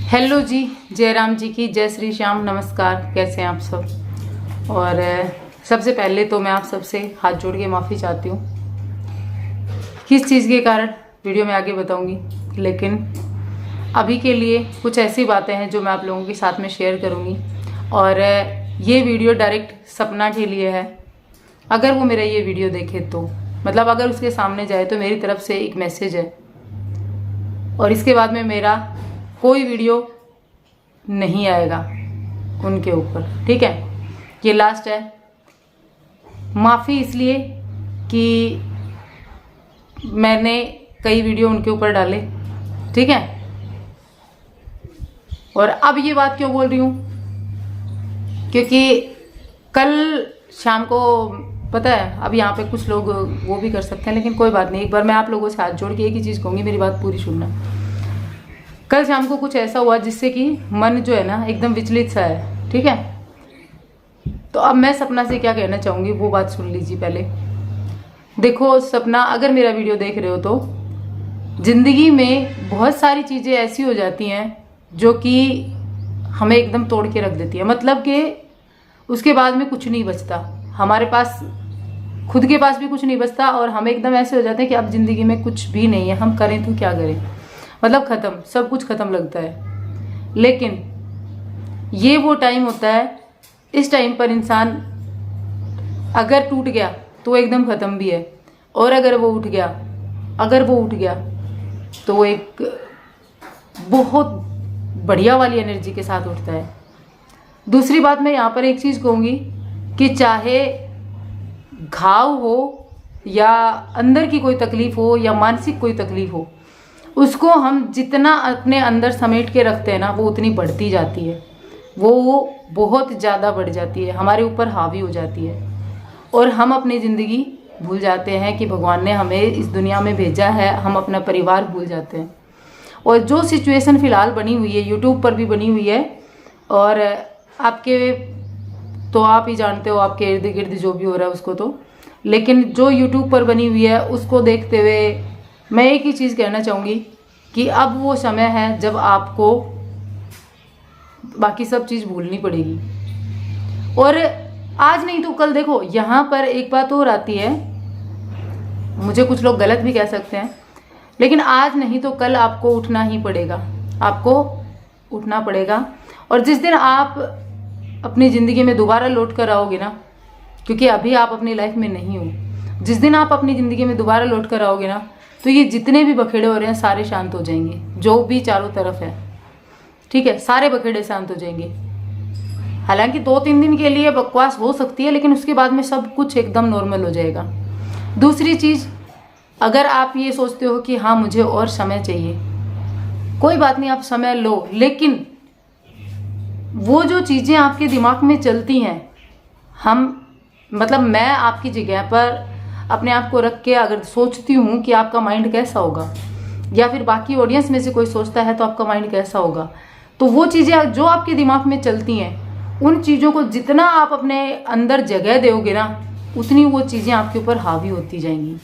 Hello जी, जय राम जी की जय श्री श्याम। नमस्कार, कैसे हैं आप सब। और सबसे पहले तो मैं आप सबसे हाथ जोड़ के माफ़ी चाहती हूँ। किस चीज़ के कारण वीडियो में आगे बताऊँगी, लेकिन अभी के लिए कुछ ऐसी बातें हैं जो मैं आप लोगों के साथ में शेयर करूँगी। और ये वीडियो डायरेक्ट सपना के लिए है। अगर वो मेरा ये वीडियो देखे तो मतलब अगर उसके सामने जाए तो मेरी तरफ से एक मैसेज है। और इसके बाद में मेरा कोई वीडियो नहीं आएगा उनके ऊपर, ठीक है। ये लास्ट है। माफ़ी इसलिए कि मैंने कई वीडियो उनके ऊपर डाले, ठीक है। और अब ये बात क्यों बोल रही हूँ, क्योंकि कल शाम को पता है, अब यहाँ पे कुछ लोग वो भी कर सकते हैं, लेकिन कोई बात नहीं। एक बार मैं आप लोगों से हाथ जोड़ के एक ही चीज़ कहूँगी, मेरी बात पूरी सुनना। कल शाम को कुछ ऐसा हुआ जिससे कि मन जो है ना एकदम विचलित सा है, ठीक है। तो अब मैं सपना से क्या कहना चाहूँगी वो बात सुन लीजिए पहले। देखो सपना, अगर मेरा वीडियो देख रहे हो तो ज़िंदगी में बहुत सारी चीज़ें ऐसी हो जाती हैं जो कि हमें एकदम तोड़ के रख देती है। मतलब कि उसके बाद में कुछ नहीं बचता, हमारे पास खुद के पास भी कुछ नहीं बचता और हम एकदम ऐसे हो जाते हैं कि अब ज़िंदगी में कुछ भी नहीं है, हम करें तो क्या करें। मतलब ख़त्म, सब कुछ ख़त्म लगता है। लेकिन ये वो टाइम होता है, इस टाइम पर इंसान अगर टूट गया तो एकदम ख़त्म भी है, और अगर वो उठ गया तो वो एक बहुत बढ़िया वाली एनर्जी के साथ उठता है। दूसरी बात मैं यहाँ पर एक चीज़ कहूँगी कि चाहे घाव हो या अंदर की कोई तकलीफ़ हो या मानसिक कोई तकलीफ़ हो, उसको हम जितना अपने अंदर समेट के रखते हैं ना, वो उतनी बढ़ती जाती है, वो बहुत ज़्यादा बढ़ जाती है, हमारे ऊपर हावी हो जाती है। और हम अपनी ज़िंदगी भूल जाते हैं कि भगवान ने हमें इस दुनिया में भेजा है, हम अपना परिवार भूल जाते हैं। और जो सिचुएशन फ़िलहाल बनी हुई है, यूट्यूब पर भी बनी हुई है, और आपके तो आप ही जानते हो, आपके इर्द गिर्द जो भी हो रहा है उसको तो, लेकिन जो यूट्यूब पर बनी हुई है उसको देखते हुए मैं एक ही चीज़ कहना चाहूँगी कि अब वो समय है जब आपको बाकी सब चीज़ भूलनी पड़ेगी। और आज नहीं तो कल, देखो यहाँ पर एक बात और आती है, मुझे कुछ लोग गलत भी कह सकते हैं, लेकिन आज नहीं तो कल आपको उठना ही पड़ेगा, आपको उठना पड़ेगा। और जिस दिन आप अपनी ज़िंदगी में दोबारा लौट कर आओगे ना, क्योंकि अभी आप अपनी लाइफ में नहीं हो, जिस दिन आप अपनी ज़िंदगी में दोबारा लौट कर आओगे ना, तो ये जितने भी बखेड़े हो रहे हैं सारे शांत हो जाएंगे, जो भी चारों तरफ है, ठीक है। सारे बखेड़े शांत हो जाएंगे। हालांकि 2-3 दिन के लिए बकवास हो सकती है, लेकिन उसके बाद में सब कुछ एकदम नॉर्मल हो जाएगा। दूसरी चीज़, अगर आप ये सोचते हो कि हाँ मुझे और समय चाहिए, कोई बात नहीं, आप समय लो, लेकिन वो जो चीज़ें आपके दिमाग में चलती हैं, मैं आपकी जगह पर अपने आप को रख के अगर सोचती हूँ कि आपका माइंड कैसा होगा, या फिर बाकी ऑडियंस में से कोई सोचता है तो आपका माइंड कैसा होगा, तो वो चीज़ें जो आपके दिमाग में चलती हैं, उन चीज़ों को जितना आप अपने अंदर जगह दोगे ना, उतनी वो चीज़ें आपके ऊपर हावी होती जाएंगी।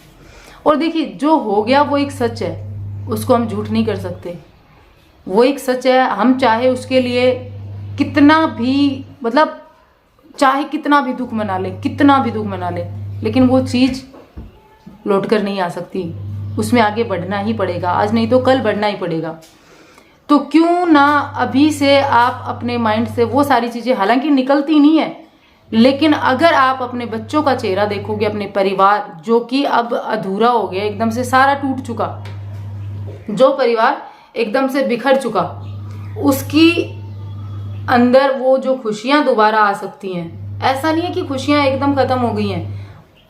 और देखिए, जो हो गया वो एक सच है, उसको हम झूठ नहीं कर सकते, वो एक सच है। हम चाहे उसके लिए कितना भी चाहे कितना भी दुख मना ले, लेकिन वो चीज़ लौट कर नहीं आ सकती, उसमें आगे बढ़ना ही पड़ेगा, आज नहीं तो कल बढ़ना ही पड़ेगा। तो क्यों ना अभी से आप अपने माइंड से वो सारी चीज़ें, हालांकि निकलती नहीं है, लेकिन अगर आप अपने बच्चों का चेहरा देखोगे, अपने परिवार जो कि अब अधूरा हो गया, एकदम से सारा टूट चुका, जो परिवार एकदम से बिखर चुका, उसकी अंदर वो जो खुशियाँ दोबारा आ सकती हैं। ऐसा नहीं है कि खुशियाँ एकदम ख़त्म हो गई हैं,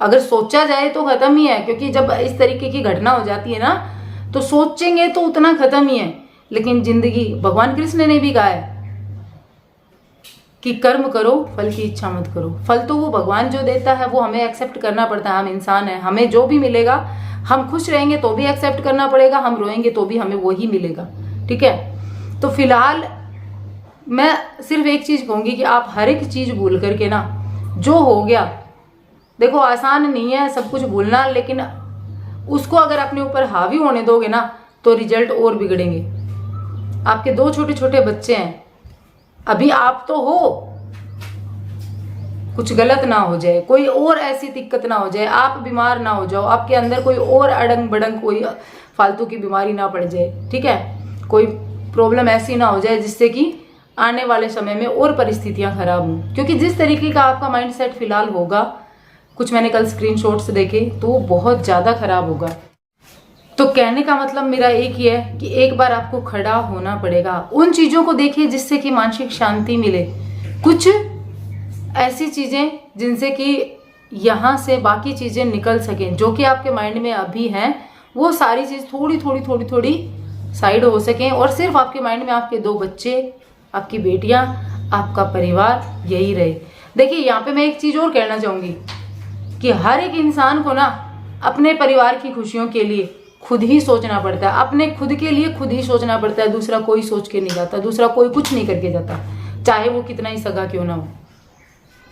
अगर सोचा जाए तो ख़त्म ही है, क्योंकि जब इस तरीके की घटना हो जाती है ना, तो सोचेंगे तो उतना ख़त्म ही है। लेकिन ज़िंदगी, भगवान कृष्ण ने भी कहा है कि कर्म करो, फल की इच्छा मत करो। फल तो वो भगवान जो देता है वो हमें एक्सेप्ट करना पड़ता है, हम इंसान हैं, हमें जो भी मिलेगा, हम खुश रहेंगे तो भी एक्सेप्ट करना पड़ेगा, हम रोएंगे तो भी हमें वो ही मिलेगा, ठीक है। तो फिलहाल मैं सिर्फ एक चीज़ कहूँगी कि आप हर एक चीज़ भूल करके ना, जो हो गया, देखो आसान नहीं है सब कुछ भूलना, लेकिन उसको अगर अपने ऊपर हावी होने दोगे ना तो रिजल्ट और बिगड़ेंगे। आपके 2 छोटे छोटे बच्चे हैं, अभी आप तो हो, कुछ गलत ना हो जाए, कोई और ऐसी दिक्कत ना हो जाए, आप बीमार ना हो जाओ, आपके अंदर कोई और अड़ंग बड़ंग कोई फालतू की बीमारी ना पड़ जाए, ठीक है, कोई प्रॉब्लम ऐसी ना हो जाए जिससे कि आने वाले समय में और परिस्थितियां खराब हों। क्योंकि जिस तरीके का आपका माइंडसेट फिलहाल होगा, कुछ मैंने कल स्क्रीनशॉट्स देखे, तो वो बहुत ज़्यादा खराब होगा। तो कहने का मतलब मेरा एक ही है कि एक बार आपको खड़ा होना पड़ेगा। उन चीज़ों को देखिए जिससे कि मानसिक शांति मिले, कुछ ऐसी चीज़ें जिनसे कि यहाँ से बाकी चीज़ें निकल सकें, जो कि आपके माइंड में अभी हैं, वो सारी चीज़ थोड़ी थोड़ी साइड हो सकें और सिर्फ आपके माइंड में आपके 2 बच्चे, आपकी बेटियां, आपका परिवार यही रहे। देखिए यहाँ पे मैं एक चीज़ और कहना चाहूँगी कि हर एक इंसान को ना अपने परिवार की खुशियों के लिए खुद ही सोचना पड़ता है, अपने खुद के लिए खुद ही सोचना पड़ता है। दूसरा कोई सोच के नहीं जाता, दूसरा कोई कुछ नहीं करके जाता, चाहे वो कितना ही सगा क्यों ना हो।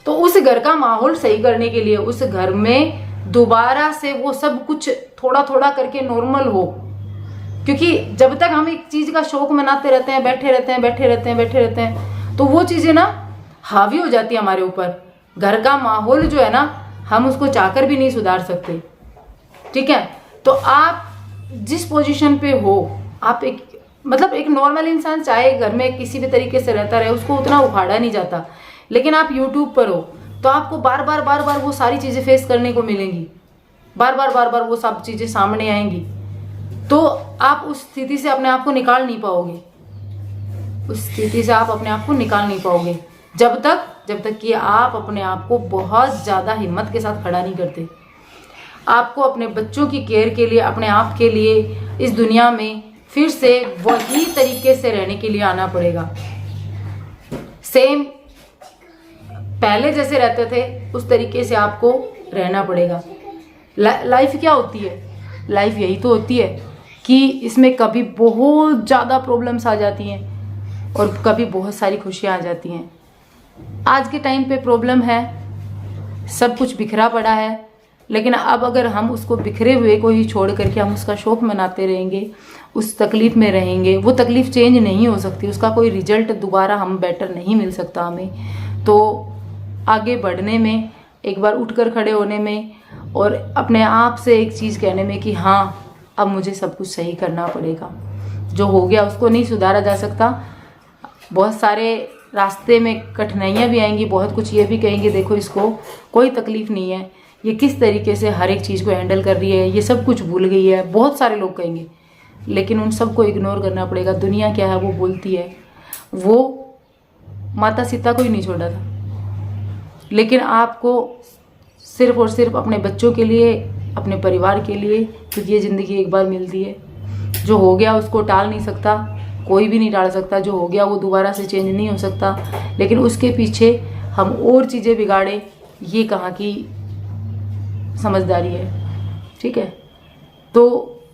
तो उस घर का माहौल सही करने के लिए, उस घर में दोबारा से वो सब कुछ थोड़ा थोड़ा करके नॉर्मल हो, क्योंकि जब तक हम एक चीज का शौक मनाते रहते हैं, बैठे रहते हैं, तो वो चीजें ना हावी हो जाती है हमारे ऊपर। घर का माहौल जो है ना, हम उसको चाहकर भी नहीं सुधार सकते, ठीक है। तो आप जिस पोजीशन पे हो, आप एक नॉर्मल इंसान चाहे घर में किसी भी तरीके से रहता रहे, उसको उतना उखाड़ा नहीं जाता। लेकिन आप यूट्यूब पर हो तो आपको बार बार वो सारी चीजें फेस करने को मिलेंगी, बार बार वो सब चीजें सामने आएंगी, तो आप उस स्थिति से अपने आप को निकाल नहीं पाओगे। उस स्थिति से आप अपने आप को निकाल नहीं पाओगे जब तक कि आप अपने आप को बहुत ज्यादा हिम्मत के साथ खड़ा नहीं करते। आपको अपने बच्चों की केयर के लिए, अपने आप के लिए इस दुनिया में फिर से वही तरीके से रहने के लिए आना पड़ेगा। सेम पहले जैसे रहते थे उस तरीके से आपको रहना पड़ेगा। लाइफ क्या होती है? लाइफ यही तो होती है कि इसमें कभी बहुत ज़्यादा प्रॉब्लम्स आ जाती हैं और कभी बहुत सारी खुशियाँ आ जाती हैं। आज के टाइम पे प्रॉब्लम है, सब कुछ बिखरा पड़ा है, लेकिन अब अगर हम उसको बिखरे हुए को ही छोड़ करके हम उसका शौक मनाते रहेंगे, उस तकलीफ़ में रहेंगे, वो तकलीफ़ चेंज नहीं हो सकती, उसका कोई रिजल्ट दोबारा हम बेटर नहीं मिल सकता हमें। तो आगे बढ़ने में, एक बार उठकर खड़े होने में और अपने आप से एक चीज़ कहने में कि हाँ अब मुझे सब कुछ सही करना पड़ेगा। जो हो गया उसको नहीं सुधारा जा सकता। बहुत सारे रास्ते में कठिनाइयाँ भी आएंगी, बहुत कुछ ये भी कहेंगे देखो इसको कोई तकलीफ़ नहीं है, ये किस तरीके से हर एक चीज़ को हैंडल कर रही है, ये सब कुछ भूल गई है, बहुत सारे लोग कहेंगे, लेकिन उन सबको इग्नोर करना पड़ेगा। दुनिया क्या है वो बोलती है, वो माता सीता को ही नहीं छोड़ा था, लेकिन आपको सिर्फ और सिर्फ अपने बच्चों के लिए, अपने परिवार के लिए, क्योंकि ये ज़िंदगी एक बार मिलती है। जो हो गया उसको टाल नहीं सकता, कोई भी नहीं टाल सकता। जो हो गया वो दोबारा से चेंज नहीं हो सकता, लेकिन उसके पीछे हम और चीज़ें बिगाड़े, ये कहाँ की समझदारी है, ठीक है। तो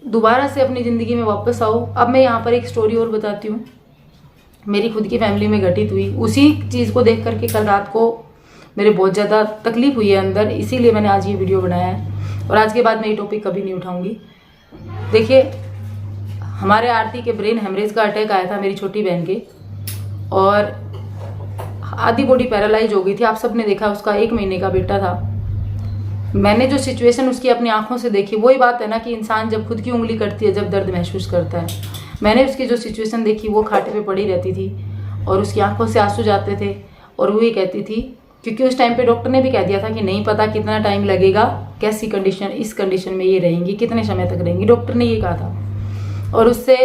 दोबारा से अपनी ज़िंदगी में वापस आओ। अब मैं यहाँ पर एक स्टोरी और बताती हूँ, मेरी खुद की फैमिली में घटित हुई। उसी चीज़ को देख करके कल रात को मेरे बहुत ज़्यादा तकलीफ हुई है अंदर, इसीलिए मैंने आज ये वीडियो बनाया है और आज के बाद मैं ये टॉपिक कभी नहीं उठाऊंगी। देखिए, हमारे आरती के ब्रेन हेमरेज का अटैक आया था मेरी छोटी बहन के, और आधी बॉडी पैरालाइज हो गई थी। आप सबने देखा, उसका 1 महीने का बेटा था। मैंने जो सिचुएशन उसकी अपनी आंखों से देखी, वही बात है ना कि इंसान जब खुद की उंगली कटती है, जब दर्द महसूस करता है। मैंने उसकी जो सिचुएशन देखी, वो खाटे पे पड़ी रहती थी और उसकी आंखों से आंसू जाते थे और वो ये कहती थी, क्योंकि उस टाइम पे डॉक्टर ने भी कह दिया था कि नहीं पता कितना टाइम लगेगा, कैसी कंडीशन, इस कंडीशन में ये रहेंगी, कितने समय तक रहेंगी, डॉक्टर ने ये कहा था। और उससे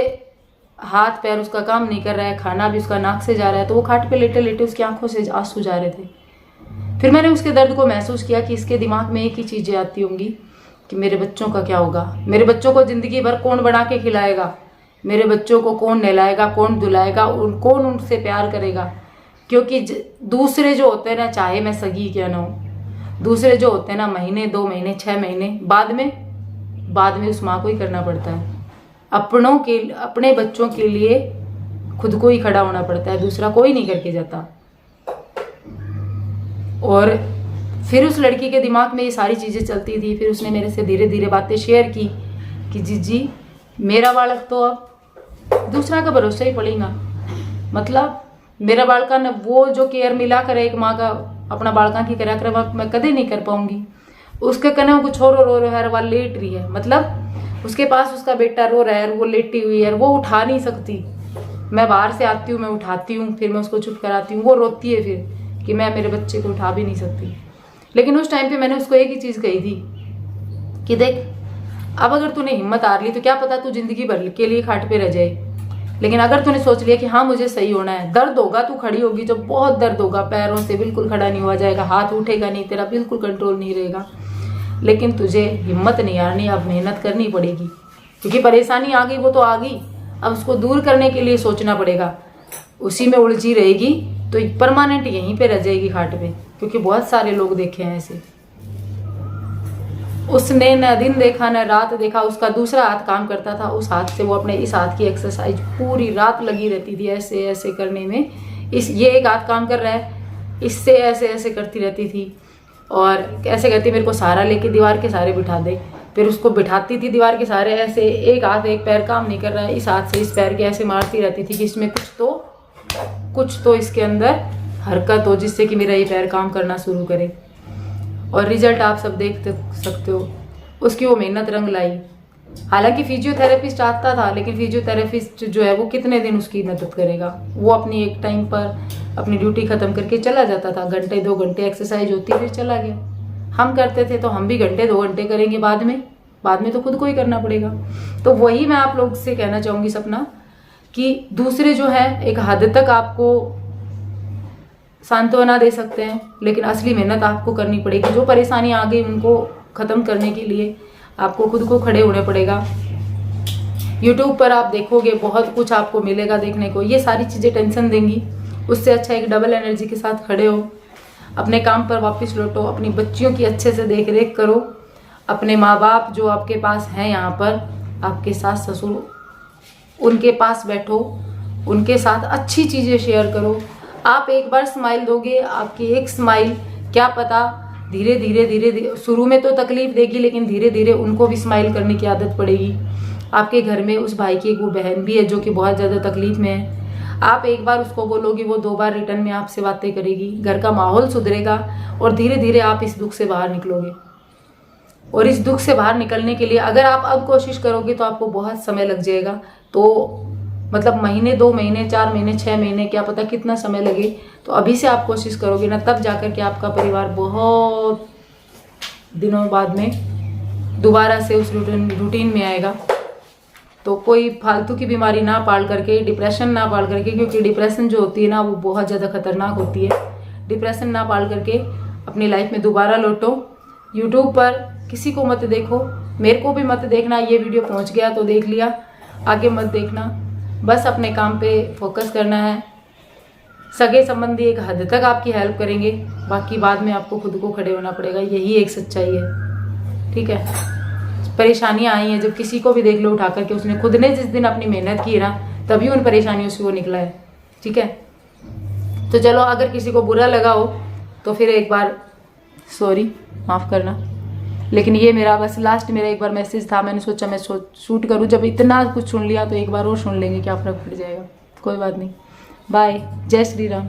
हाथ पैर उसका काम नहीं कर रहा है, खाना भी उसका नाक से जा रहा है, तो वो खाट पे लेटे लेटे उसकी आंखों से आंसू जा रहे थे। फिर मैंने उसके दर्द को महसूस किया कि इसके दिमाग में एक ही चीज़ें आती होंगी कि मेरे बच्चों का क्या होगा, मेरे बच्चों को ज़िंदगी भर कौन बना के खिलाएगा, मेरे बच्चों को कौन नहलाएगा, कौन धुलाएगा, कौन उनसे प्यार करेगा। क्योंकि दूसरे जो होते हैं ना, चाहे मैं सगी क्या ना हूँ, दूसरे जो होते हैं ना, महीने 2 महीने 6 महीने बाद में उस माँ को ही करना पड़ता है। अपने बच्चों के लिए खुद को ही खड़ा होना पड़ता है, दूसरा कोई नहीं करके जाता। और फिर उस लड़की के दिमाग में ये सारी चीज़ें चलती थी। फिर उसने मेरे से धीरे धीरे बातें शेयर की कि जीजी, मेरा बालक तो अब दूसरा का भरोसा ही पड़ेगा। मतलब मेरा बालका ने वो जो केयर मिला कर एक माँ का अपना बालका की करा कर मैं कदे नहीं कर पाऊंगी। उसके कने कुछ रो रहा है, वह लेट रही है, मतलब उसके पास उसका बेटा रो रहा है, वो लेटी हुई है, वो उठा नहीं सकती। मैं बाहर से आती हूँ, मैं उठाती हूँ, फिर मैं उसको चुप कराती हूँ, वो रोती है फिर कि मैं मेरे बच्चे को उठा भी नहीं सकती। लेकिन उस टाइम पे मैंने उसको एक ही चीज़ कही थी कि देख, अब अगर तूने हिम्मत हार ली तो क्या पता तू जिंदगी भर के लिए खाट पे रह जाए, लेकिन अगर तूने सोच लिया कि हाँ मुझे सही होना है, दर्द होगा, तू खड़ी होगी जब बहुत दर्द होगा, पैरों से बिल्कुल खड़ा नहीं हुआ जाएगा, हाथ उठेगा नहीं, तेरा बिल्कुल कंट्रोल नहीं रहेगा, लेकिन तुझे हिम्मत नहीं हारनी, अब मेहनत करनी पड़ेगी। क्योंकि परेशानी आ गई वो तो आ गई, अब उसको दूर करने के लिए सोचना पड़ेगा। उसी में उलझी रहेगी तो परमानेंट यहीं पे रह जाएगी खाट पे। क्योंकि बहुत सारे लोग देखे हैं ऐसे, उसने न दिन देखा न रात देखा, उसका दूसरा हाथ काम करता था, उस हाथ से वो अपने इस हाथ की एक्सरसाइज पूरी रात लगी रहती थी ऐसे ऐसे करने में। ये एक हाथ काम कर रहा है, इससे ऐसे ऐसे करती रहती थी और ऐसे कहती मेरे को सहारा लेके दीवार के सहारे बिठा दे। फिर उसको बिठाती थी दीवार के सहारे, ऐसे एक हाथ एक पैर काम नहीं कर रहा है, इस हाथ से इस पैर के ऐसे मारती रहती थी कि इसमें कुछ तो इसके अंदर हरकत हो जिससे कि मेरा ये पैर काम करना शुरू करे। और रिजल्ट आप सब देख सकते हो, उसकी वो मेहनत रंग लाई। हालांकि फिजियोथेरेपिस्ट आता था, लेकिन फिजियोथेरेपिस्ट जो है वो कितने दिन उसकी मदद करेगा। वो अपनी एक टाइम पर अपनी ड्यूटी ख़त्म करके चला जाता था, घंटे 2 घंटे एक्सरसाइज होती फिर चला गया। हम करते थे तो हम भी घंटे 2 घंटे करेंगे, बाद में तो खुद को ही करना पड़ेगा। तो वही मैं आप लोग से कहना चाहूँगी सपना, कि दूसरे जो है एक हद तक आपको सांत्वना दे सकते हैं, लेकिन असली मेहनत आपको करनी पड़ेगी। जो परेशानी आ गई उनको ख़त्म करने के लिए आपको खुद को खड़े होना पड़ेगा। YouTube पर आप देखोगे बहुत कुछ आपको मिलेगा देखने को, ये सारी चीज़ें टेंशन देंगी। उससे अच्छा एक डबल एनर्जी के साथ खड़े हो, अपने काम पर वापस लौटो, अपनी बच्चियों की अच्छे से देख रेख करो, अपने माँ बाप जो आपके पास हैं यहाँ पर, आपके सास ससुर, उनके पास बैठो, उनके साथ अच्छी चीज़ें शेयर करो। आप एक बार स्माइल दोगे, आपकी एक स्माइल क्या पता धीरे धीरे शुरू में तो तकलीफ देगी, लेकिन धीरे धीरे उनको भी स्माइल करने की आदत पड़ेगी। आपके घर में उस भाई की एक वो बहन भी है जो कि बहुत ज़्यादा तकलीफ में है, आप एक बार उसको बोलोगे, वो 2 बार रिटर्न में आपसे बातें करेगी, घर का माहौल सुधरेगा और धीरे धीरे आप इस दुख से बाहर निकलोगे। और इस दुख से बाहर निकलने के लिए अगर आप अब कोशिश करोगे तो आपको बहुत समय लग जाएगा। तो मतलब महीने, 2 महीने, 4 महीने, 6 महीने, क्या पता कितना समय लगे। तो अभी से आप कोशिश करोगे ना, तब जाकर के आपका परिवार बहुत दिनों बाद में दोबारा से उस रूटीन में आएगा। तो कोई फालतू की बीमारी ना पाल करके, डिप्रेशन ना पाल करके, क्योंकि डिप्रेशन जो होती है ना वो बहुत ज़्यादा खतरनाक होती है। डिप्रेशन ना पाल करके अपनी लाइफ में दोबारा लौटो। यूट्यूब पर किसी को मत देखो, मेरे को भी मत देखना। ये वीडियो पहुंच गया तो देख लिया, आगे मत देखना। बस अपने काम पे फोकस करना है। सगे संबंधी एक हद तक आपकी हेल्प करेंगे, बाकी बाद में आपको खुद को खड़े होना पड़ेगा। यही एक सच्चाई है, ठीक है। परेशानियां आई हैं, जब किसी को भी देख लो उठा करके, उसने खुद ने जिस दिन अपनी मेहनत की है ना, तभी उन परेशानियों से वो निकला है, ठीक है। तो चलो, अगर किसी को बुरा लगा हो तो फिर एक बार सॉरी, माफ़ करना। लेकिन ये मेरा बस लास्ट मेरा एक बार मैसेज था, मैंने सोचा मैं शूट करूँ। जब इतना कुछ सुन लिया तो एक बार और सुन लेंगे, क्या फ़र्क पड़ जाएगा। कोई बात नहीं, बाय, जय श्री राम।